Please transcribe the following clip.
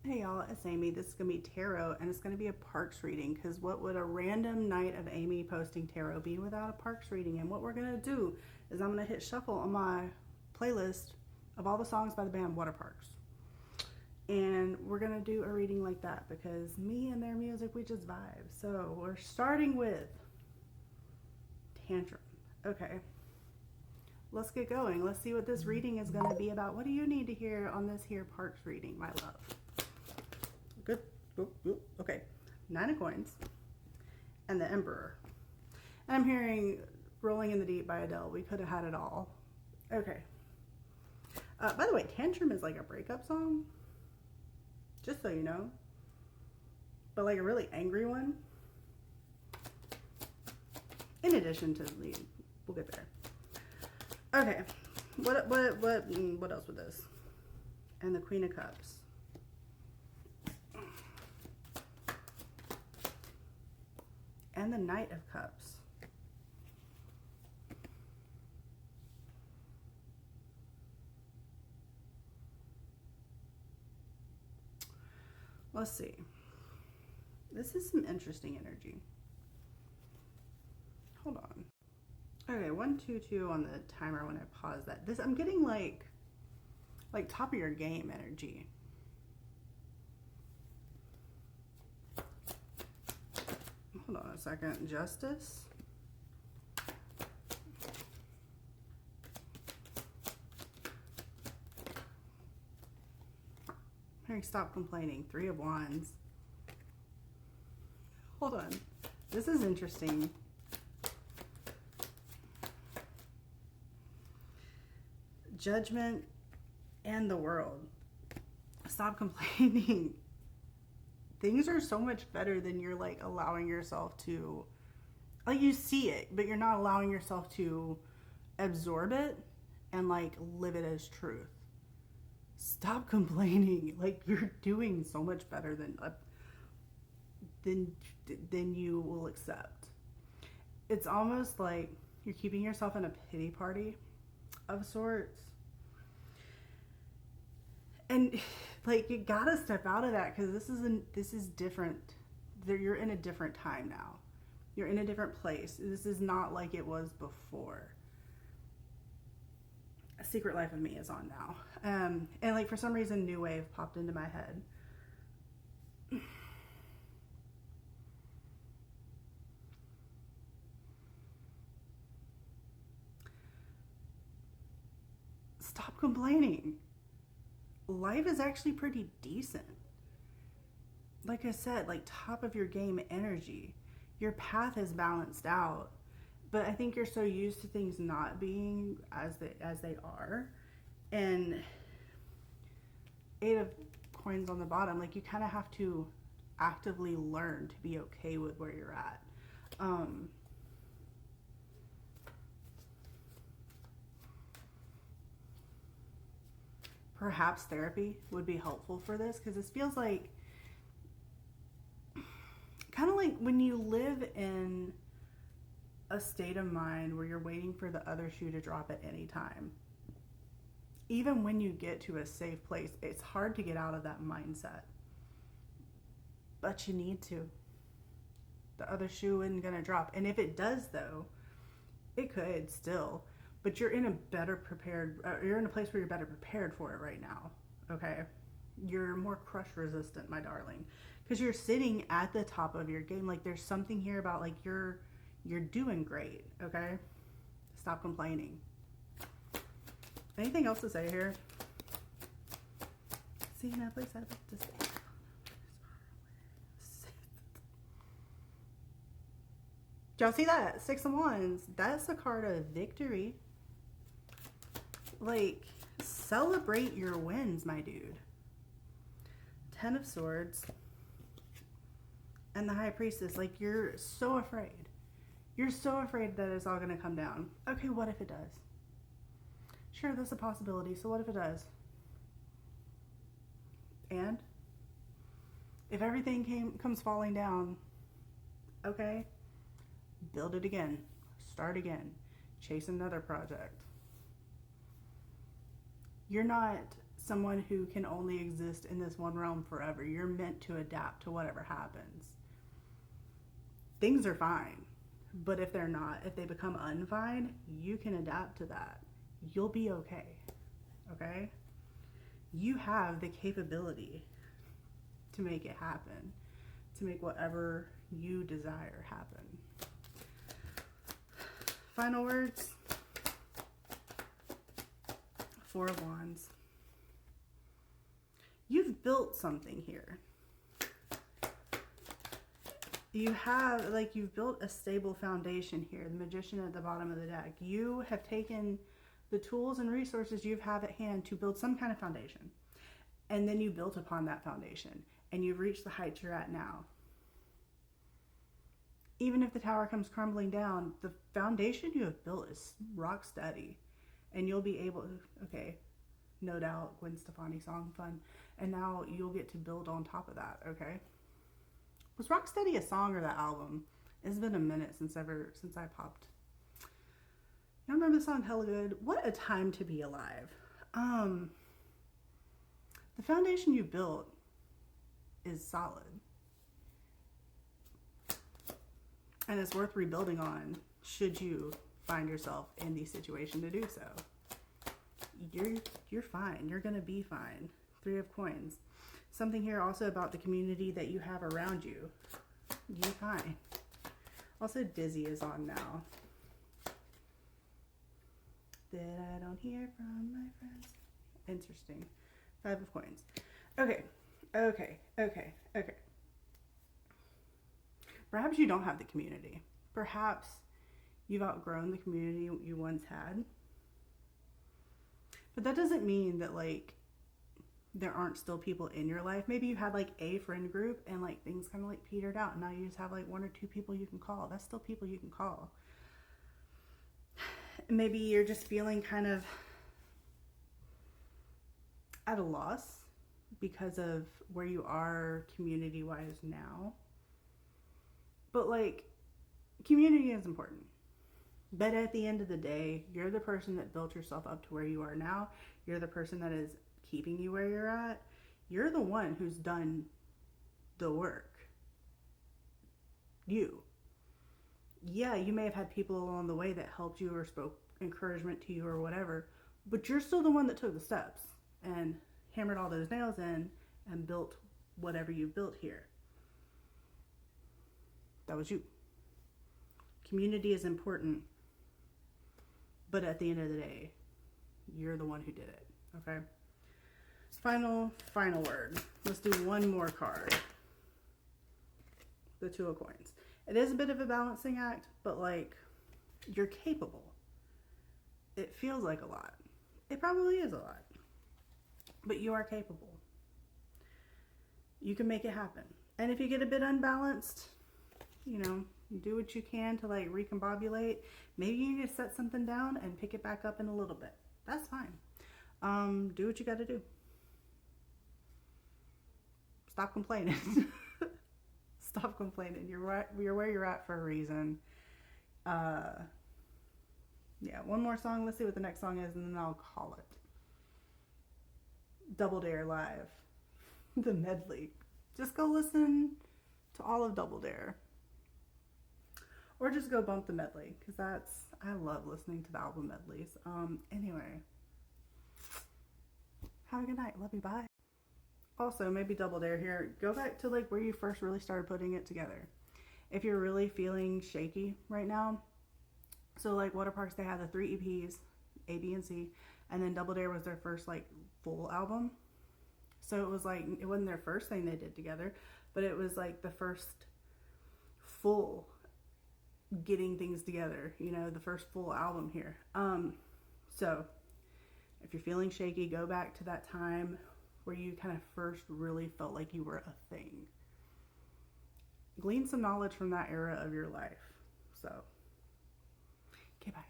Hey y'all, it's Amy. This is going to be tarot and it's going to be a parx reading because what would a random night of Amy posting tarot be without a parx reading? And what we're going to do is I'm going to hit shuffle on my playlist of all the songs by the band Parx. And we're going to do a reading like that because me and their music, we just vibe. So we're starting with Tantrum. Okay, let's get going. Let's see what this reading is going to be about. What do you need to hear on this here parx reading, my love? Good. Okay. 9 of Coins and the Emperor. And I'm hearing Rolling in the Deep by Adele. We could have had it all. Okay. By the way, Tantrum is like a breakup song. Just so you know. But like a really angry one. In addition to the lead. We'll get there. Okay. What else with this? And the Queen of Cups. And the Knight of Cups. Let's see. This is some interesting energy. Hold on. Okay, 1, 2, 2 on the timer when I pause that. This I'm getting like top of your game energy. Hold on a second. Justice. Mary, stop complaining. 3 of Wands. Hold on. This is interesting. Judgment and the World. Stop complaining. Things are so much better than you're like allowing yourself to, like, you see it, but you're not allowing yourself to absorb it and like live it as truth. Stop complaining. Like, you're doing so much better than you will accept. It's almost like you're keeping yourself in a pity party of sorts. And like, you gotta step out of that because this is different. You're in a different time now. You're in a different place. This is not like it was before. A Secret Life of Me is on now. And like, for some reason, New Wave popped into my head. Stop complaining. Life is actually pretty decent. Like I said, like top of your game energy. Your path is balanced out. But I think you're so used to things not being as they are. And 8 of Coins on the bottom, like you kind of have to actively learn to be okay with where you're at. Perhaps therapy would be helpful for this because this feels like kind of like when you live in a state of mind where you're waiting for the other shoe to drop at any time. Even when you get to a safe place, it's hard to get out of that mindset. But you need to. The other shoe isn't going to drop. And if it does, though, it could still. But you're in a you're in a place where you're better prepared for it right now. Okay? You're more crush resistant, my darling. Because you're sitting at the top of your game. Like, there's something here about, like, you're doing great. Okay? Stop complaining. Anything else to say here? See, that place I love to stay. Y'all see that? 6 of Wands. That's a card of victory. Like, celebrate your wins, my dude. 10 of Swords. And the High Priestess. Like, you're so afraid. You're so afraid that it's all going to come down. Okay, what if it does? Sure, that's a possibility. So what if it does? And? If everything comes falling down, okay, build it again. Start again. Chase another project. You're not someone who can only exist in this one realm forever. You're meant to adapt to whatever happens. Things are fine, but if they're not, if they become unfine, you can adapt to that. You'll be okay. Okay? You have the capability to make it happen, to make whatever you desire happen. Final words. Four of Wands. You've built something here. You have, like, you've built a stable foundation here. The Magician at the bottom of the deck. You have taken the tools and resources you have at hand to build some kind of foundation. And then you built upon that foundation. And you've reached the heights you're at now. Even if the tower comes crumbling down, the foundation you have built is rock steady. And you'll be able to, okay, no doubt, Gwen Stefani song, fun. And now you'll get to build on top of that, okay? Was Rocksteady a song or that album? It's been a minute since I popped. You remember the song Hella Good? What a time to be alive. The foundation you built is solid. And it's worth rebuilding on should you find yourself in the situation to do so. You're fine. You're going to be fine. 3 of Coins. Something here also about the community that you have around you. You're fine. Also, Dizzy is on now. That I don't hear from my friends. Interesting. 5 of Coins. Okay. Perhaps you don't have the community. Perhaps you've outgrown the community you once had. But that doesn't mean that, like, there aren't still people in your life. Maybe you had, like, a friend group and, like, things kind of, like, petered out. And now you just have, like, 1 or 2 people you can call. That's still people you can call. Maybe you're just feeling kind of at a loss because of where you are community-wise now. But, like, community is important. But at the end of the day, you're the person that built yourself up to where you are now. You're the person that is keeping you where you're at. You're the one who's done the work. You. Yeah, you may have had people along the way that helped you or spoke encouragement to you or whatever, but you're still the one that took the steps and hammered all those nails in and built whatever you built here. That was you. Community is important, but at the end of the day, you're the one who did it, okay? Final word. Let's do one more card. The 2 of Coins. It is a bit of a balancing act, but, like, you're capable. It feels like a lot. It probably is a lot. But you are capable. You can make it happen. And if you get a bit unbalanced, you know, do what you can to, like, recombobulate. Maybe you need to set something down and pick it back up in a little bit. That's fine. Do what you got to do. Stop complaining. Stop complaining. You're right. You're where you're at for a reason. Yeah, one more song. Let's see what the next song is, and then I'll call it. Double Dare Live. The medley. Just go listen to all of Double Dare. Or just go bump the medley, because I love listening to the album medleys. Anyway. Have a good night. Love you. Bye. Also, maybe Double Dare here. Go back to, like, where you first really started putting it together. If you're really feeling shaky right now. So, like, Water Parks, they had the 3 EPs, A, B, and C. And then Double Dare was their first, like, full album. So it was, like, it wasn't their first thing they did together. But it was, like, the first full getting things together. You know, the first full album here. So, if you're feeling shaky, go back to that time where you kind of first really felt like you were a thing. Glean some knowledge from that era of your life. So, okay, bye.